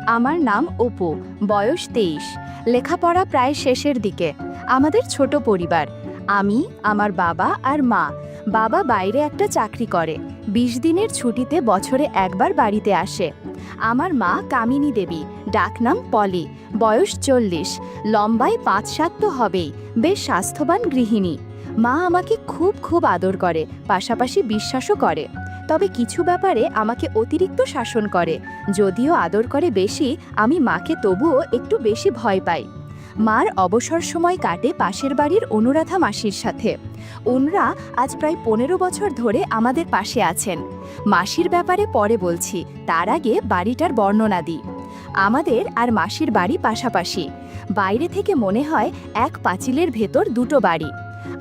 আমার নাম অপু, বয়স 23। লেখাপড়া প্রায় শেষের দিকে। আমাদের ছোট পরিবার, আমি, আমার বাবা আর মা। বাবা বাইরে একটা চাকরি করে, 20 দিনের ছুটিতে বছরে একবার বাড়িতে আসে। আমার মা কামিনী দেবী, ডাকনাম পলি, বয়স 40, লম্বায় 5-7 তো হবেই, বেশ স্বাস্থ্যবান গৃহিণী। মা আমাকে খুব খুব আদর করে, পাশাপাশি বিশ্বাসও করে। তবে কিছু ব্যাপারে আমাকে অতিরিক্ত শাসন করে। যদিও আদর করে বেশি, আমি মাকে তবুও একটু বেশি ভয় পাই। মার অবসর সময় কাটে পাশের বাড়ির অনুরাধা মাসির সাথে। ওনরা আজ প্রায় 15 বছর ধরে আমাদের পাশে আছেন। মাসির ব্যাপারে পরে বলছি, তার আগে বাড়িটার বর্ণনা দিই। আমাদের আর মাসির বাড়ি পাশাপাশি। বাইরে থেকে মনে হয় এক পাঁচিলের ভেতর দুটো বাড়ি।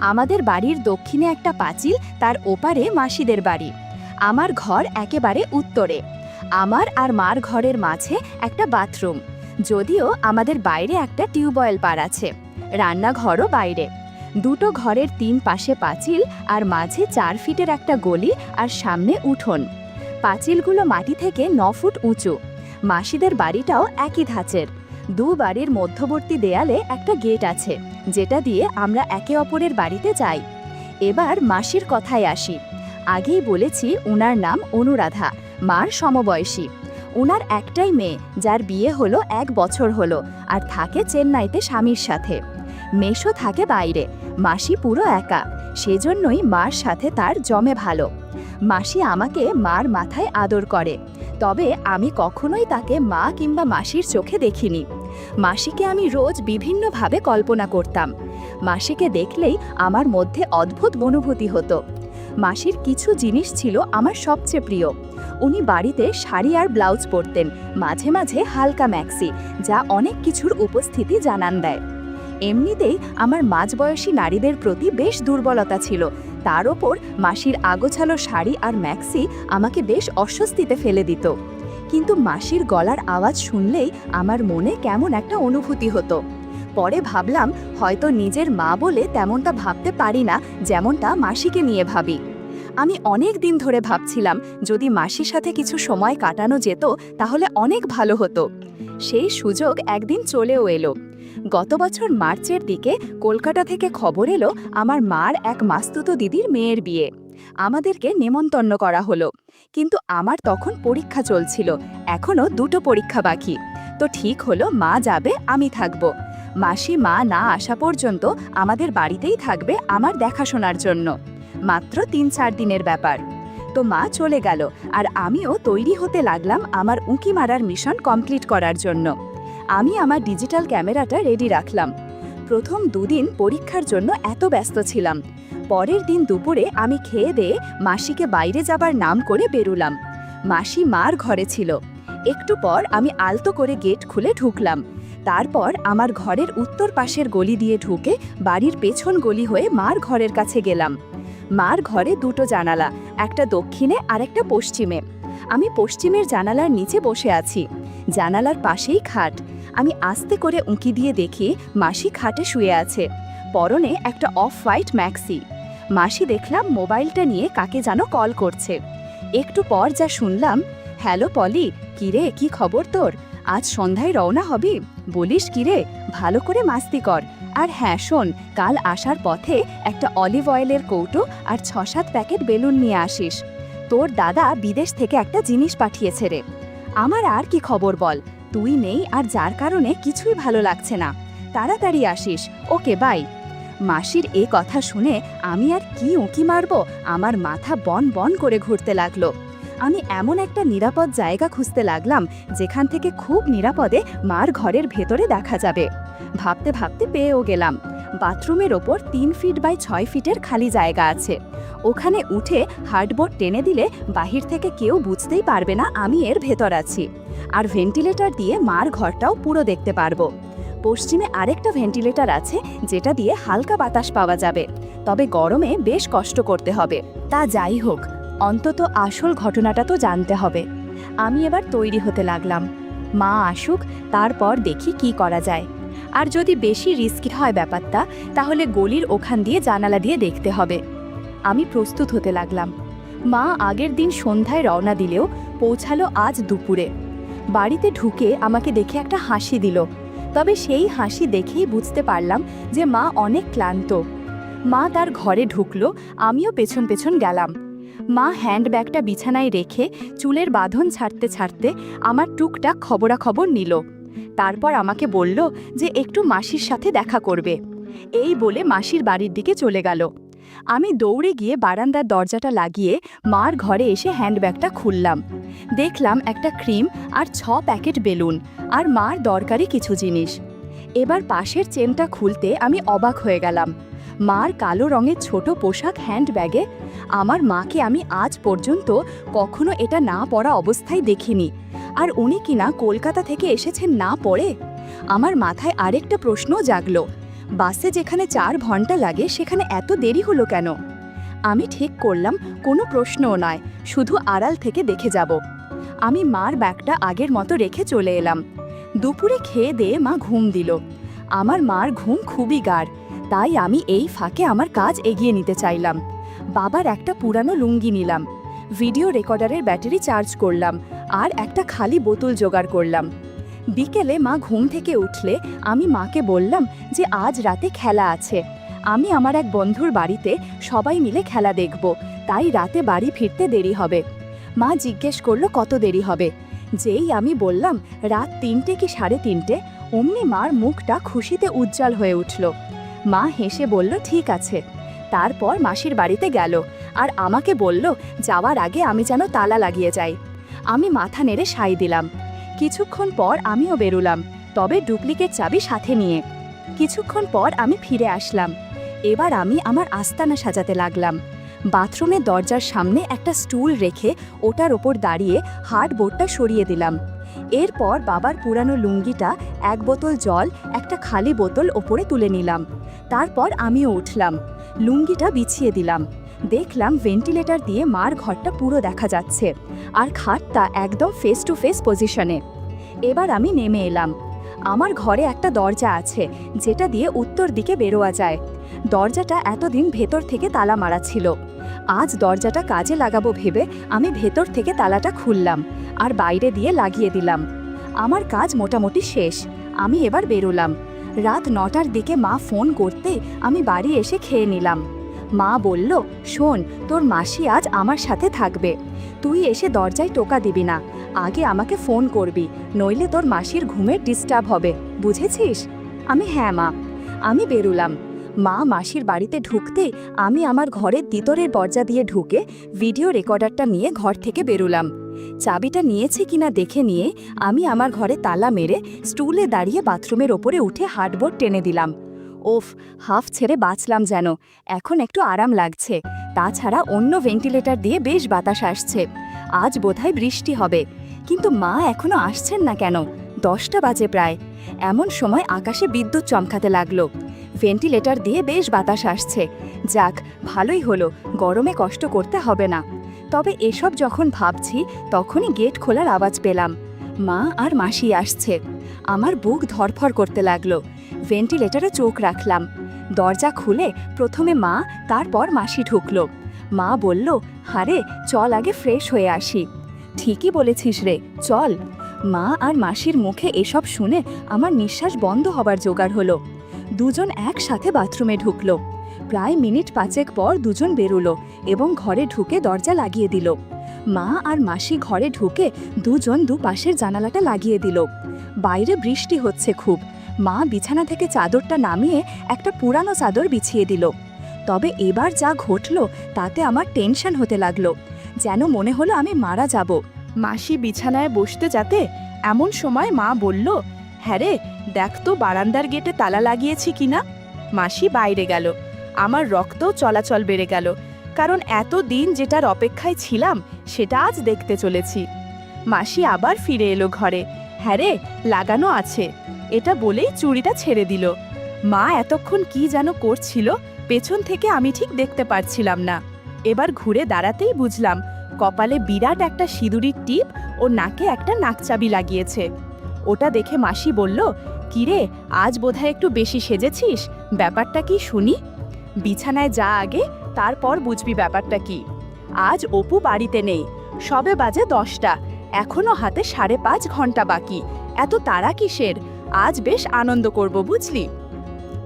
আমাদের বাড়ির দক্ষিণে একটা পাঁচিল, তার ওপারে মাসিদের বাড়ি। আমার ঘর একেবারে উত্তরে। আমার আর মার ঘরের মাঝে একটা বাথরুম, যদিও আমাদের বাইরে একটা টিউবওয়েল পার আছে। রান্নাঘরও বাইরে। দুটো ঘরের 3 পাশে পাঁচিল, আর মাঝে 4 ফিটের একটা গলি, আর সামনে উঠোন। পাঁচিলগুলো মাটি থেকে 9 ফুট উঁচু। মাসিদের বাড়িটাও একই ধাঁচের। দু বাড়ির মধ্যবর্তী দেয়ালে একটা গেট আছে, যেটা দিয়ে আমরা একে অপরের বাড়িতে যাই। এবার মাসির কথায় আসি। আগেই বলেছি উনার নাম অনুরাধা, মার সমবয়সী। উনার একটাই মেয়ে, যার বিয়ে হলো 1 বছর হলো, আর থাকে চেন্নাইতে স্বামীর সাথে। মেশো থাকে বাইরে, মাসি পুরো একা। সেজন্যই মার সাথে তার জমে ভালো। মাসি আমাকে মার মাথায় আদর করে, তবে আমি কখনোই তাকে মা কিংবা মাসির চোখে দেখিনি। মাসিকে আমি রোজ বিভিন্নভাবে কল্পনা করতাম। মাসিকে দেখলেই আমার মধ্যে অদ্ভুত অনুভূতি হতো। মাসির কিছু জিনিস ছিল আমার সবচেয়ে প্রিয়। উনি বাড়িতে শাড়ি আর ব্লাউজ পরতেন, মাঝে মাঝে হালকা ম্যাক্সি, যা অনেক কিছুর উপস্থিতি জানান দেয়। এমনিতেই আমার মাঝবয়সী নারীদের প্রতি বেশ দুর্বলতা ছিল। তার ওপর মাসির আগোছালো শাড়ি আর ম্যাক্সি আমাকে বেশ অস্বস্তিতে ফেলে দিত। কিন্তু মাসির গলার আওয়াজ শুনলেই আমার মনে কেমন একটা অনুভূতি হতো। পরে ভাবলাম, হয়তো নিজের মা বলে তেমনটা ভাবতে পারি না যেমনটা মাসিকে নিয়ে ভাবি। আমি অনেক দিন ধরে ভাবছিলাম, যদি মাসির সাথে কিছু সময় কাটানো যেত তাহলে অনেক ভালো হতো। সেই সুযোগ একদিন চলেও এলো। গত বছর মার্চের দিকে কলকাতা থেকে খবর এলো আমার মার এক মাস্তুতো দিদির মেয়ের বিয়ে। আমাদেরকে নেমন্তন্ন করা হলো, কিন্তু আমার তখন পরীক্ষা চলছিল, এখনো 2টো পরীক্ষা বাকি। তো ঠিক হলো মা যাবে, আমি থাকব। মাসি মা না আসা পর্যন্ত আমাদের বাড়িতেই থাকবে আমার দেখাশোনার জন্য। মাত্র 3-4 দিনের ব্যাপার। তো মা চলে গেল, আর আমিও তৈরি হতে লাগলাম আমার উঁকি মারার মিশন কমপ্লিট করার জন্য। আমি আমার ডিজিটাল ক্যামেরাটা রেডি রাখলাম। প্রথম 2 দিন পরীক্ষার জন্য এত ব্যস্ত ছিলাম। পরের দিন দুপুরে আমি খেয়ে দিয়ে মাসিকে বাইরে যাবার নাম করে বেরুলাম। মাসি মার ঘরে ছিল। একটু পর আমি আলতো করে গেট খুলে ঢুকলাম। তারপর আমার ঘরের উত্তর পাশের গলি দিয়ে ঢুকে বাড়ির পেছন গলি হয়ে মার ঘরের কাছে গেলাম। মার ঘরে 2টো জানালা, একটা দক্ষিণে আর একটা পশ্চিমে। আমি পশ্চিমের জানালার নিচে বসে আছি। জানালার পাশেই খাট। আমি আস্তে করে উঁকি দিয়ে দেখি মাসি খাটে শুয়ে আছে, পরনে একটা অফ হোয়াইট ম্যাক্সি। মাসি দেখলাম মোবাইলটা নিয়ে কাকে যেন কল করছে। একটু পর যা শুনলাম, হ্যালো পলি, কিরে, কি খবর তোর? আজ সন্ধ্যায় রওনা হবি? বলিস কিরে, ভালো করে মাস্তি কর। আর হ্যাঁ শোন, কাল আসার পথে একটা অলিভ অয়েলের কৌটো আর 6-7 প্যাকেট বেলুন নিয়ে আসিস। তোর দাদা বিদেশ থেকে একটা জিনিস পাঠিয়েছে রে। আমার আর কি খবর বল? তুই নেই, আর যার কারণে কিছুই ভালো লাগছে না। তাড়াতাড়ি আসিস। ওকে, বাই। মাসির এ কথা শুনে আমি আর কি উঁকি মারব, আমার মাথা বন বন করে ঘুরতে লাগলো। আমি এমন একটা নিরাপদ জায়গা খুঁজতে লাগলাম যেখান থেকে খুব নিরাপদে মার ঘরের ভেতরে দেখা যাবে। ভাবতে ভাবতে পেয়েও গেলাম। বাথরুমের ওপর 3 ফিট বাই 6 ফিটের খালি জায়গা আছে। ওখানে উঠে হার্ডবোর্ড টেনে দিলে বাহির থেকে কেউ বুঝতেই পারবে না আমি এর ভেতর আছি। আর ভেন্টিলেটর দিয়ে মার ঘরটাও পুরো দেখতে পারবো। পশ্চিমে আরেকটা ভেন্টিলেটর আছে, যেটা দিয়ে হালকা বাতাস পাওয়া যাবে, তবে গরমে বেশ কষ্ট করতে হবে। তা যাই হোক, অন্তত আসল ঘটনাটা তো জানতে হবে। আমি এবার তৈরি হতে লাগলাম। মা আসুক, তারপর দেখি কি করা যায়। আর যদি বেশি রিস্কি হয় ব্যাপারটা, তাহলে গলির ওখান দিয়ে জানালা দিয়ে দেখতে হবে। আমি প্রস্তুত হতে লাগলাম। মা আগের দিন সন্ধ্যায় রওনা দিলেও পৌঁছালো আজ দুপুরে। বাড়িতে ঢুকে আমাকে দেখে একটা হাসি দিল। তবে সেই হাসি দেখেই বুঝতে পারলাম যে মা অনেক ক্লান্ত। মা তার ঘরে ঢুকলো, আমিও পেছন পেছন গেলাম। মা হ্যান্ডব্যাগটা বিছানায় রেখে চুলের বাঁধন ছাড়তে ছাড়তে আমার টুকটাক খবরাখবর নিল। তারপর আমাকে বলল যে একটু মাসির সাথে দেখা করবে। এই বলে মাসির বাড়ির দিকে চলে গেল। আমি দৌড়ে গিয়ে বারান্দার দরজাটা লাগিয়ে মার ঘরে এসে হ্যান্ডব্যাগটা খুললাম। দেখলাম একটা ক্রিম আর 6 প্যাকেট বেলুন আর মার দরকারি কিছু জিনিস। এবার পাশের চেনটা খুলতে আমি অবাক হয়ে গেলাম। মার কালো রঙের ছোট পোশাক হ্যান্ডব্যাগে। আমার মাকে আমি আজ পর্যন্ত কখনো এটা না পরা অবস্থায় দেখিনি। আর উনি কিনা কলকাতা থেকে এসেছেন না পরে। আমার মাথায় আরেকটা প্রশ্নও জাগলো, বাসে যেখানে 4 ঘন্টা লাগে সেখানে এত দেরি হলো কেন? আমি ঠিক করলাম কোনো প্রশ্নও নয়, শুধু আড়াল থেকে দেখে যাব। আমি মার ব্যাগটা আগের মতো রেখে চলে এলাম। দুপুরে খেয়ে দিয়ে মা ঘুম দিল। আমার মার ঘুম খুবই গাঢ়, তাই আমি এই ফাঁকে আমার কাজ এগিয়ে নিতে চাইলাম। বাবার একটা পুরানো লুঙ্গি নিলাম, ভিডিও রেকর্ডারের ব্যাটারি চার্জ করলাম আর একটা খালি বোতল জোগাড় করলাম। বিকেলে মা ঘুম থেকে উঠলে আমি মাকে বললাম যে আজ রাতে খেলা আছে। আমি আমার এক বন্ধুর বাড়িতে সবাই মিলে খেলা দেখব, তাই রাতে বাড়ি ফিরতে দেরি হবে। মা জিজ্ঞেস করলো কত দেরি হবে। যেই আমি বললাম রাত 3টে কি 3:30, অমনি মার মুখটা খুশিতে উজ্জ্বল হয়ে উঠল। মা হেসে বলল ঠিক আছে। তারপর মাসির বাড়িতে গেল আর আমাকে বলল যাওয়ার আগে আমি যেন তালা লাগিয়ে যাই। আমি মাথা নেড়ে সাই দিলাম। কিছুক্ষণ পর আমিও বেরুলাম, তবে ডুপ্লিকেট চাবি সাথে নিয়ে। কিছুক্ষণ পর আমি ফিরে আসলাম। এবার আমি আমার আস্তানা সাজাতে লাগলাম। বাথরুমের দরজার সামনে একটা স্টুল রেখে ওটার ওপর দাঁড়িয়ে হার্ডবোর্ডটা সরিয়ে দিলাম। এরপর বাবার পুরানো লুঙ্গিটা, 1 বোতল জল, একটা খালি বোতল ওপরে তুলে নিলাম। তারপর আমিও উঠলাম, লুঙ্গিটা বিছিয়ে দিলাম। দেখলাম ভেন্টিলেটর দিয়ে মার ঘরটা পুরো দেখা যাচ্ছে আর খাটটা একদম ফেস টু ফেস পজিশনে। এবার আমি নেমে এলাম। আমার ঘরে একটা দরজা আছে যেটা দিয়ে উত্তর দিকে বেরোয়া যায়। দরজাটা এতদিন ভেতর থেকে তালা মারা ছিল। আজ দরজাটা কাজে লাগাবো ভেবে আমি ভেতর থেকে তালাটা খুললাম আর বাইরে দিয়ে লাগিয়ে দিলাম। আমার কাজ মোটামুটি শেষ। আমি এবার বেরোলাম। রাত 9টার দিকে মা ফোন করতে আমি বাড়ি এসে খেয়ে নিলাম। মা বলল, শোন, তোর মাসি আজ আমার সাথে থাকবে। তুই এসে দরজায় টোকা দিবি না, আগে আমাকে ফোন করবি, নইলে তোর মাসির ঘুমের ডিস্টার্ব হবে, বুঝেছিস? আমি হ্যাঁ মা। আমি বেরুলাম। মা মাসির বাড়িতে ঢুকতে আমি আমার ঘরের ভিতরের দরজা দিয়ে ঢুকে ভিডিও রেকর্ডারটা নিয়ে ঘর থেকে বেরুলাম। চাবিটা নিয়েছে কিনা দেখে নিয়ে আমি আমার ঘরে তালা মেরে স্টুলে দাঁড়িয়ে বাথরুমের ওপরে উঠে হার্ডবোর্ড টেনে দিলাম। ওফ, হাফ ছেড়ে বাঁচলাম যেন। এখন একটু আরাম লাগছে। তাছাড়া অন্য ভেন্টিলেটর দিয়ে বেশ বাতাস আসছে। আজ বোধহয় বৃষ্টি হবে। কিন্তু মা এখনো আসছেন না কেন? 10টা বাজে প্রায়। এমন সময় আকাশে বিদ্যুৎ চমকাতে লাগলো। ভেন্টিলেটর দিয়ে বেশ বাতাস আসছে। যাক, ভালোই হলো, গরমে কষ্ট করতে হবে না। তবে এসব যখন ভাবছি তখনই গেট খোলার আওয়াজ পেলাম। মা আর মাসি আসছে। আমার বুক ধরফর করতে লাগলো। ভেন্টিলেটরে চোখ রাখলাম। দরজা খুলে প্রথমে মা, তারপর মাসি ঢুকলো। মা বলল, হারে চল আগে ফ্রেশ হয়ে আসি। ঠিকই বলেছিস রে, চল। মা আর মাসির মুখে এসব শুনে আমার নিঃশ্বাস বন্ধ হবার জোগাড় হলো। দুজন একসাথে বাথরুমে ঢুকলো। প্রায় মিনিট 5 পর দুজন বেরোলো এবং ঘরে ঢুকে দরজা লাগিয়ে দিল। মা আর মাসি ঘরে ঢুকে দুজন দুপাশের জানালাটা লাগিয়ে দিল। বাইরে বৃষ্টি হচ্ছে খুব। মা বিছানা থেকে চাদরটা নামিয়ে একটা পুরানো চাদর বিছিয়ে দিল। তবে এবার যা ঘটল তাতে আমার টেনশন হতে লাগলো, যেন মনে হলো আমি মারা যাব। মাসি বিছানায় বসতে যাতে এমন সময় মা বলল, হ্যাঁ রে, দেখ তো বারান্দার গেটে তালা লাগিয়েছি কিনা। মাসি বাইরে গেল। আমার রক্তও চলাচল বেড়ে গেল, কারণ এত দিন যেটার অপেক্ষায় ছিলাম সেটা আজ দেখতে চলেছি। মাসি আবার ফিরে এলো ঘরে। হ্যাঁ রে, লাগানো আছে, এটা বলেই চুড়িটা ছেড়ে দিল। মা এতক্ষণ কি যেন করছিল, পেছন থেকে আমি ঠিক দেখতে পারছিলাম না। এবার ঘুরে দাঁড়াতেই বুঝলাম কপালে বিরাট একটা সিঁদুরির টিপ ও নাকে একটা নাকচাবি লাগিয়েছে। ওটা দেখে মাসি বলল, কিরে, আজ বোধহয় একটু বেশি সেজেছিস, ব্যাপারটা কি শুনি। বিছানায় যা আগে, তারপর বুঝবি ব্যাপারটা কি। আজ অপু বাড়িতে নেই, সবে বাজে 10টা। এখনো হাতে 5.5 ঘন্টা বাকি। এত তাড়া কিসের? আজ বেশ আনন্দ করব, বুঝলি?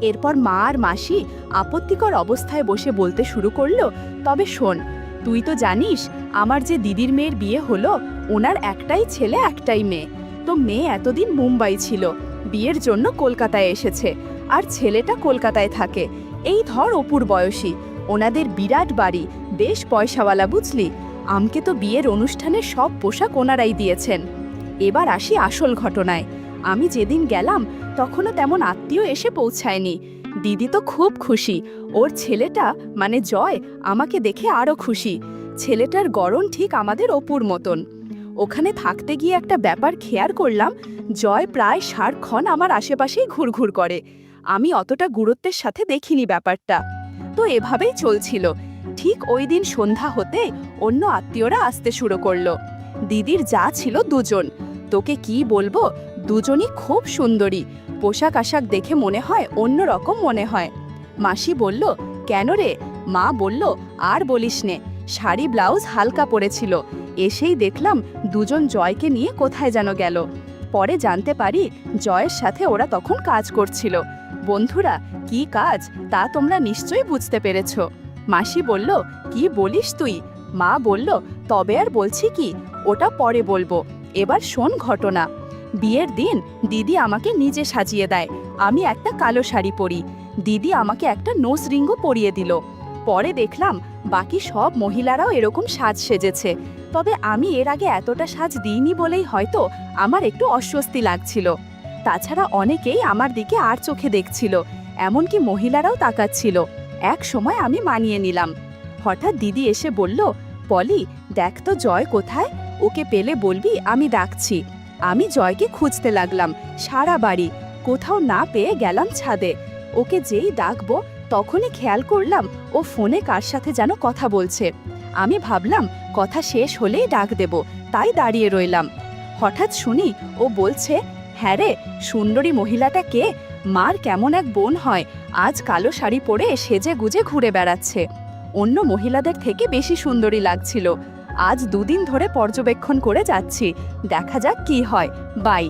এরপর মা আর মাসি আপত্তিকর অবস্থায় বসে বলতে শুরু করলো, তবে শোন, তুই তো জানিস আমার যে দিদির মেয়ের বিয়ে হলো, ওনার একটাই ছেলে একটাই মেয়ে। তো মেয়ে এতদিন মুম্বাই ছিল, বিয়ের জন্য কলকাতায় এসেছে, আর ছেলেটা কলকাতায় থাকে। এই ধর অপুর বয়সী, ওনাদের বিরাট বাড়ি, বেশ পয়সাওয়ালা, বুঝলি? আমকে তো বিয়ের অনুষ্ঠানে সব পোশাক ওনারাই দিয়েছেন। এবার আসি আসল ঘটনায়। আমি যেদিন গেলাম তখনও তেমন আত্মীয় এসে পৌঁছায়নি। দিদি তো খুব খুশি, ওর ছেলেটা মানে জয় আমাকে দেখে আরও খুশি। ছেলেটার গড়ন ঠিক আমাদের অপুর মতন। ওখানে থাকতে গিয়ে একটা ব্যাপার খেয়াল করলাম, জয় প্রায় সারাক্ষণ আমার আশেপাশেই ঘুরঘুর করে। আমি অতটা গুরুত্বের সাথে দেখিনি ব্যাপারটা। তো এভাবেই চলছিল। ঠিক ওই দিন সন্ধ্যা হতে অন্য আত্মীয়রা আসতে শুরু করলো। দিদির যা ছিল দুজন, তোকে কি বলবো, দুজনই খুব সুন্দরী। পোশাক আশাক দেখে মনে হয় অন্য রকম মনে হয়। মাসি বলল, কেন রে? মা বলল, আর বলিস নে, শাড়ি ব্লাউজ হালকা পরেছিল। এসেই দেখলাম দুজন জয়কে নিয়ে কোথায় যেন গেল। পরে জানতে পারি জয়ের সাথে ওরা তখন কাজ করছিল। বন্ধুরা, কি কাজ তা তোমরা নিশ্চয়ই বুঝতে পেরেছ। মাসি বলল, কি বলিস তুই? মা বলল, তবে আর বলছি কি, ওটা পরে বলবো, এবার শোন ঘটনা। বিয়ের দিন দিদি আমাকে নিজে সাজিয়ে দেয়। আমি একটা কালো শাড়ি পরি, দিদি আমাকে একটা নোজ রিংও পরিয়ে দিল। পরে দেখলাম বাকি সব মহিলারাও এরকম সাজ সেজেছে, তবে আমি এর আগে এতটা সাজ দিইনি বলেই হয়তো আমার একটু অস্বস্তি লাগছিল। তাছাড়া অনেকেই আমার দিকে আর চোখে দেখছিল, এমনকি মহিলারাও তাকাচ্ছিল। এক সময় আমি মানিয়ে নিলাম। হঠাৎ দিদি এসে বলল, পলি, দেখ তো জয় কোথায়, ওকে পেলে বলবি আমি ডাকছি। আমি জয়কে খুঁজতে লাগলাম সারা বাড়ি, কোথাও না পেয়ে গেলাম ছাদে। ওকে যেই ডাকবো তখনই খেয়াল করলাম ও ফোনে কার সাথে যেন কথা বলছে। আমি ভাবলাম কথা শেষ হলেই ডাক দেব, তাই দাঁড়িয়ে রইলাম। হঠাৎ শুনি ও বলছে, হ্যাঁ রে, সুন্দরী মহিলাটা কে? মার কেমন এক বোন হয়, আজ কালো শাড়ি পরে সেজে গুজে ঘুরে বেড়াচ্ছে। অন্য মহিলাদের থেকে বেশি সুন্দরী লাগছিল। আজ 2 দিন ধরে পর্যবেক্ষণ করে যাচ্ছি, দেখা যাক কি হয়, বাই।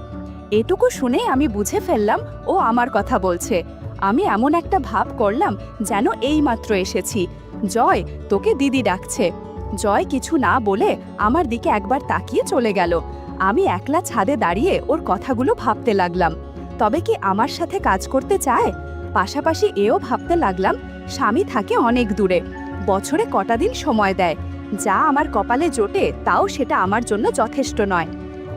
এটুকু শুনে আমি বুঝে ফেললাম ও আমার কথা বলছে। আমি এমন একটা ভাব করলাম যেন এইমাত্র এসেছি। জয়, তোকে দিদি ডাকছে। জয় কিছু না বলে আমার দিকে একবার তাকিয়ে চলে গেল। আমি একলা ছাদে দাঁড়িয়ে ওর কথাগুলো ভাবতে লাগলাম। তবে কি আমার সাথে কাজ করতে চায়? পাশাপাশি এও ভাবতে লাগলাম, স্বামী থাকে অনেক দূরে, বছরে কটা দিন সময় দেয়। যা আমার কপালে জোটে তাও সেটা আমার জন্য যথেষ্ট নয়।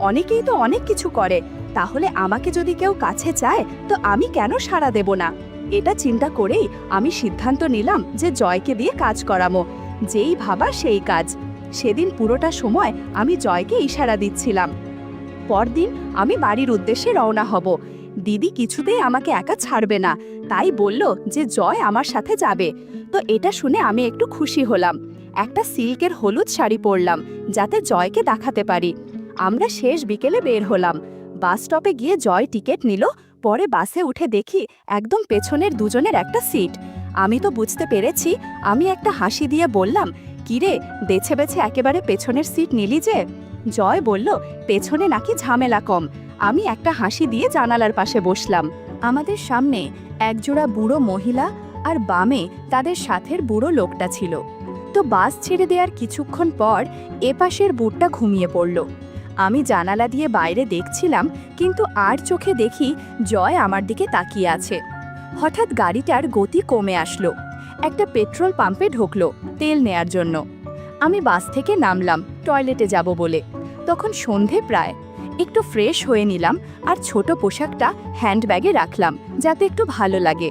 অনেকেই তো অনেক কিছু করে, তাহলে আমাকে যদি কেউ কাছে চায় তো আমি কেন সাড়া দেব না? এটা চিন্তা করেই আমি সিদ্ধান্ত নিলাম যে জয়কে দিয়ে কাজ করাবো। যেই ভাবা সেই কাজ। সেদিন পুরোটা সময় আমি জয়কে ইশারা দিচ্ছিলাম। পরদিন আমি বাড়ির উদ্দেশ্যে রওনা হব। দিদি কিছুতেই আমাকে একা ছাড়বে না, তাই বলল যে জয় আমার সাথে যাবে। তো এটা শুনে আমি একটু খুশি হলাম। একটা সিল্কের হলুদ শাড়ি পরলাম যাতে জয়কে দেখাতে পারি। আমরা শেষ বিকেলে বের হলাম। বাস স্টপে গিয়ে জয় টিকিট নিল। পরে বাসে উঠে দেখি একদম পেছনের দুজনের একটা সিট। আমি তো বুঝতে পেরেছি। আমি একটা হাসি দিয়ে বললাম, কিরে, বেছে বেছে একেবারে পেছনের সিট নিলি যে? জয় বলল, পেছনে নাকি ঝামেলা কম। আমি একটা হাসি দিয়ে জানালার পাশে বসলাম। আমাদের সামনে একজোড়া বুড়ো মহিলা আর বামে তাদের সাথের বুড়ো লোকটা ছিল। তো বাস ছেড়ে দেওয়ার কিছুক্ষণ পর এপাশের বুড়টা ঘুমিয়ে পড়ল। আমি জানালা দিয়ে বাইরে দেখছিলাম, কিন্তু আর চোখে দেখি জয় আমার দিকে তাকিয়ে আছে। হঠাৎ গাড়িটার গতি কমে আসলো। একটা পেট্রোল পাম্পে ঢুকলো তেল নেয়ার জন্য। আমি বাস থেকে নামলাম টয়লেটে যাব বলে। তখন সন্ধে প্রায়। একটু ফ্রেশ হয়ে নিলাম আর ছোট পোশাকটা হ্যান্ডব্যাগে রাখলাম যাতে একটু ভালো লাগে।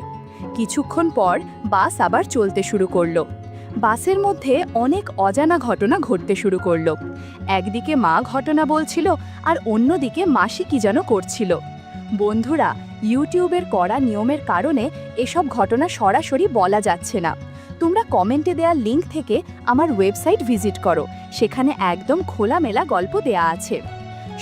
কিছুক্ষণ পর বাস আবার চলতে শুরু করলো। বাসের মধ্যে অনেক অজানা ঘটনা ঘটতে শুরু করলো। একদিকে মা ঘটনা বলছিল আর অন্যদিকে মাসি কি যেন করছিল। বন্ধুরা, ইউটিউবের কড়া নিয়মের কারণে এসব ঘটনা সরাসরি বলা যাচ্ছে না। তোমরা কমেন্টে দেওয়া লিংক থেকে আমার ওয়েবসাইট ভিজিট করো, সেখানে একদম খোলামেলা গল্প দেয়া আছে।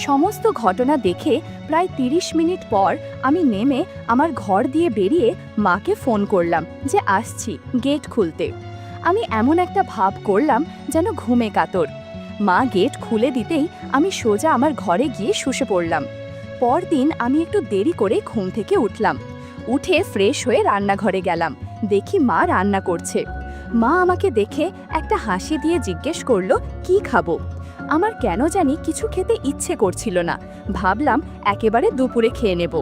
সমস্ত ঘটনা দেখে প্রায় 30 মিনিট পর আমি নেমে আমার ঘর দিয়ে বেরিয়ে মাকে ফোন করলাম যে আসছি গেট খুলতে। আমি এমন একটা ভাব করলাম যেন ঘুমে কাতর। মা গেট খুলে দিতেই আমি সোজা আমার ঘরে গিয়ে শুষে পড়লাম। পরদিন আমি একটু দেরি করে ঘুম থেকে উঠলাম। উঠে ফ্রেশ হয়ে রান্নাঘরে গেলাম, দেখি মা রান্না করছে। মা আমাকে দেখে একটা হাসি দিয়ে জিজ্ঞেস করলো, কি খাবো? আমার কেন জানি কিছু খেতে ইচ্ছে করছিল না, ভাবলাম একেবারে দুপুরে খেয়ে নেব।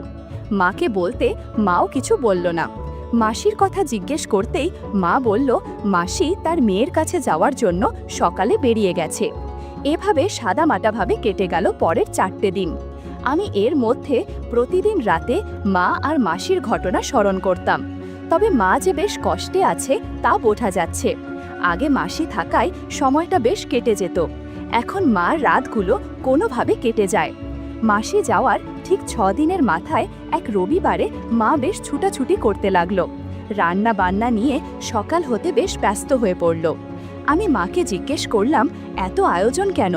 মাকে বলতে মাও কিছু বলল না। মাসির কথা জিজ্ঞেস করতেই মা বলল, মাসি তার মেয়ের কাছে যাওয়ার জন্য সকালে বেরিয়ে গেছে। এভাবে সাদামাটাভাবে কেটে গেল পরের 4টে দিন। আমি এর মধ্যে প্রতিদিন রাতে মা আর মাসির ঘটনা স্মরণ করতাম। তবে মা যে বেশ কষ্টে আছে তা বোঝা যাচ্ছে। আগে মাসি থাকায় সময়টা বেশ কেটে যেত, এখন মার রাতগুলো কোনোভাবে কেটে যায়। মাসি যাওয়ার ঠিক 6 দিনের মাথায় এক রবিবারে মা বেশ ছুটাছুটি করতে লাগলো। রান্না বান্না নিয়ে সকাল হতে বেশ ব্যস্ত হয়ে পড়ল। আমি মাকে জিজ্ঞেস করলাম, এত আয়োজন কেন?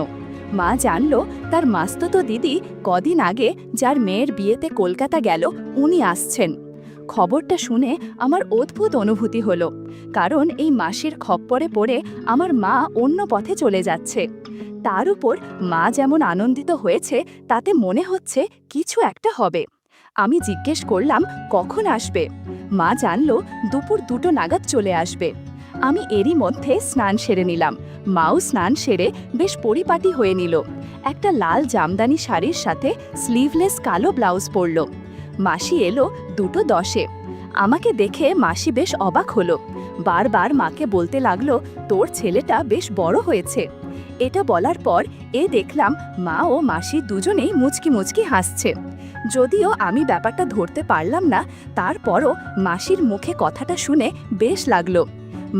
মা জানলো তার মাস্তুতো দিদি কদিন আগে যার মেয়ের বিয়েতে কলকাতা গেল, উনি আসছেন। খবরটা শুনে আমার অদ্ভুত অনুভূতি হলো, কারণ এই মাসির খপ্পরে পড়ে আমার মা অন্য পথে চলে যাচ্ছে। তার উপর মা যেমন আনন্দিত হয়েছে তাতে মনে হচ্ছে কিছু একটা হবে। আমি জিজ্ঞেস করলাম, কখন আসবে? মা জানলো দুপুর 2টো নাগাদ চলে আসবে। আমি এরই মধ্যে স্নান সেরে নিলাম। মাও স্নান সেরে বেশ পরিপাটি হয়ে নিল। একটা লাল জামদানি শাড়ির সাথে স্লিভলেস কালো ব্লাউজ পরল। মাসি এলো 2:10-এ। আমাকে দেখে মাসি বেশ অবাক হলো। বারবার মাকে বলতে লাগলো, তোর ছেলেটা বেশ বড় হয়েছে। এটা বলার পর দেখলাম মা ও মাসি দুজনেই মুচকি মুচকি হাসছে। যদিও আমি ব্যাপারটা ধরতে পারলাম না, তারপরও মাসির মুখে কথাটা শুনে বেশ লাগলো।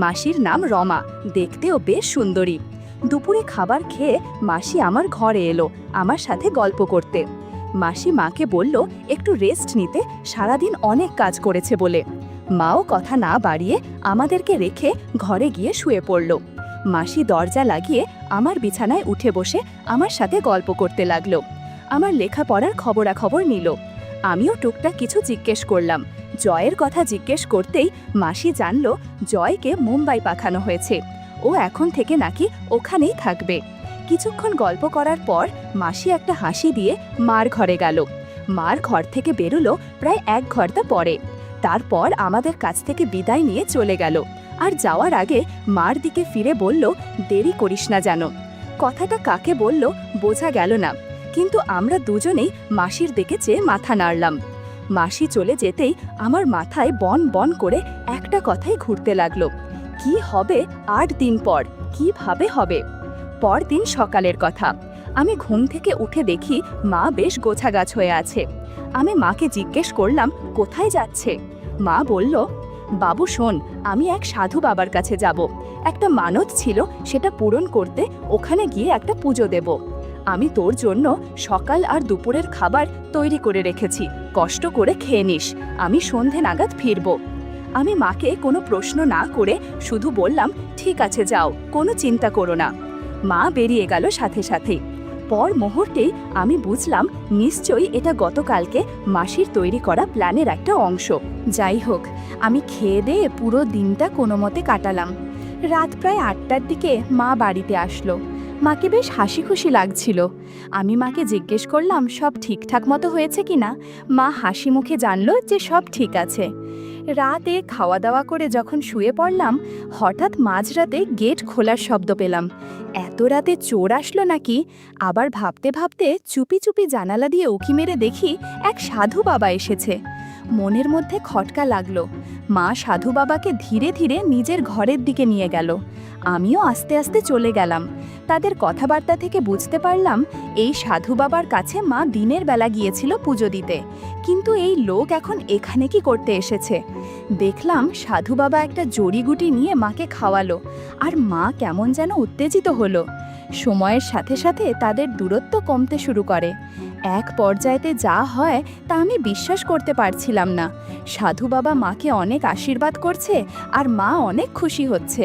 মাসির নাম রমা, দেখতেও বেশ সুন্দরী। দুপুরে খাবার খেয়ে মাসি আমার ঘরে এলো আমার সাথে গল্প করতে। মাসি মাকে বলল একটু রেস্ট নিতে, সারাদিন অনেক কাজ করেছে বলে। মাও কথা না বাড়িয়ে আমাদেরকে রেখে ঘরে গিয়ে শুয়ে পড়ল। মাসি দরজা লাগিয়ে আমার বিছানায় উঠে বসে আমার সাথে গল্প করতে লাগলো। আমার লেখাপড়ার খবরাখবর নিল। আমিও টুকটাক কিছু জিজ্ঞেস করলাম। জয়ের কথা জিজ্ঞেস করতেই মাসি জানল জয়কে মুম্বাই পাঠানো হয়েছে। ও এখন থেকে নাকি ওখানেই থাকবে। কিছুক্ষণ গল্প করার পর মাসি একটা হাসি দিয়ে মার ঘরে গেল। মার ঘর থেকে বেরোলো প্রায় 1 ঘন্টা পরে। তারপর আমাদের কাছ থেকে বিদায় নিয়ে চলে গেল। আর যাওয়ার আগে মার দিকে ফিরে বলল, দেরি করিস না যেন। কথাটা কাকে বলল বোঝা গেল না, কিন্তু আমরা দুজনেই মাসির দিকে চেয়ে মাথা নাড়লাম। মাসি চলে যেতেই আমার মাথায় বন বন করে একটা কথাই ঘুরতে লাগলো, কি হবে 8 দিন পর, কিভাবে হবে? পরদিন সকালের কথা। আমি ঘুম থেকে উঠে দেখি মা বেশ গোছাগাছ হয়ে আছে। আমি মাকে জিজ্ঞেস করলাম, কোথায় যাচ্ছে? মা বলল, বাবু শোন, আমি এক সাধু বাবার কাছে যাব। একটা মানত ছিল, সেটা পূরণ করতে ওখানে গিয়ে একটা পুজো দেব। আমি তোর জন্য সকাল আর দুপুরের খাবার তৈরি করে রেখেছি, কষ্ট করে খেয়ে নিস। আমি সন্ধে নাগাদ ফিরব। আমি মাকে কোনো প্রশ্ন না করে শুধু বললাম, ঠিক আছে যাও, কোনো চিন্তা করো না। মা বেরিয়ে গেল সাথে সাথে। পর মুহূর্তেই আমি বুঝলাম নিশ্চয়ই এটা গতকালকে মাসির তৈরি করা প্ল্যানের একটা অংশ। যাই হোক, আমি খেয়ে দিয়ে পুরো দিনটা কোনো মতে কাটালাম। রাত প্রায় 8টার দিকে মা বাড়িতে আসলো। মাকে বেশ হাসি খুশি লাগছিল। আমি মাকে জিজ্ঞেস করলাম সব ঠিকঠাক মতো হয়েছে কিনা। মা হাসি মুখে জানলো যে সব ঠিক আছে। রাতে খাওয়া দাওয়া করে যখন শুয়ে পড়লাম, হঠাৎ মাঝরাতে গেট খোলার শব্দ পেলাম। এত রাতে চোর আসলো নাকি? আবার ভাবতে ভাবতে চুপি চুপি জানালা দিয়ে উঁকি মেরে দেখি এক সাধু বাবা এসেছে। মনের মধ্যে খটকা লাগলো। মা সাধু বাবাকে ধীরে ধীরে নিজের ঘরের দিকে নিয়ে গেল। আমিও আস্তে আস্তে চলে গেলাম। তাদের কথাবার্তা থেকে বুঝতে পারলাম এই সাধু বাবার কাছে মা দিনের বেলা গিয়েছিল পুজো দিতে, কিন্তু এই লোক এখন এখানে কি করতে এসেছে? দেখলাম সাধু বাবা একটা জড়িগুটি নিয়ে মাকে খাওয়ালো, আর মা কেমন যেন উত্তেজিত হলো। সময়ের সাথে সাথে তাদের দূরত্ব কমতে শুরু করে। এক পর্যায়েতে যা হয় তা আমি বিশ্বাস করতে পারছিলাম না। সাধু বাবা মাকে অনেক আশীর্বাদ করছে আর মা অনেক খুশি হচ্ছে।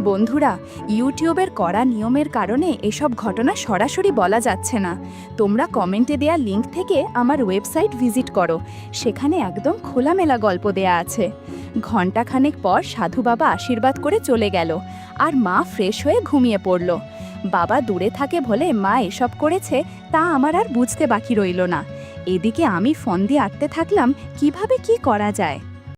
বন্ধুরা, ইউটিউবের কড়া নিয়মের কারণে এসব ঘটনা সরাসরি বলা যাচ্ছে না। তোমরা কমেন্টে দেয়া লিংক থেকে আমার ওয়েবসাইট ভিজিট করো, সেখানে একদম খোলামেলা গল্প দেয়া আছে। ঘণ্টাখানেক পর সাধু বাবা আশীর্বাদ করে চলে গেল, আর মা ফ্রেশ হয়ে ঘুমিয়ে পড়ল। বাবা দূরে থাকে বলে মা এসব করেছে তা আমার আর বুঝতে বাকি রইল না। এদিকে আমি ফোন দিয়ে আটতে থাকলাম কিভাবে কি করা যায়।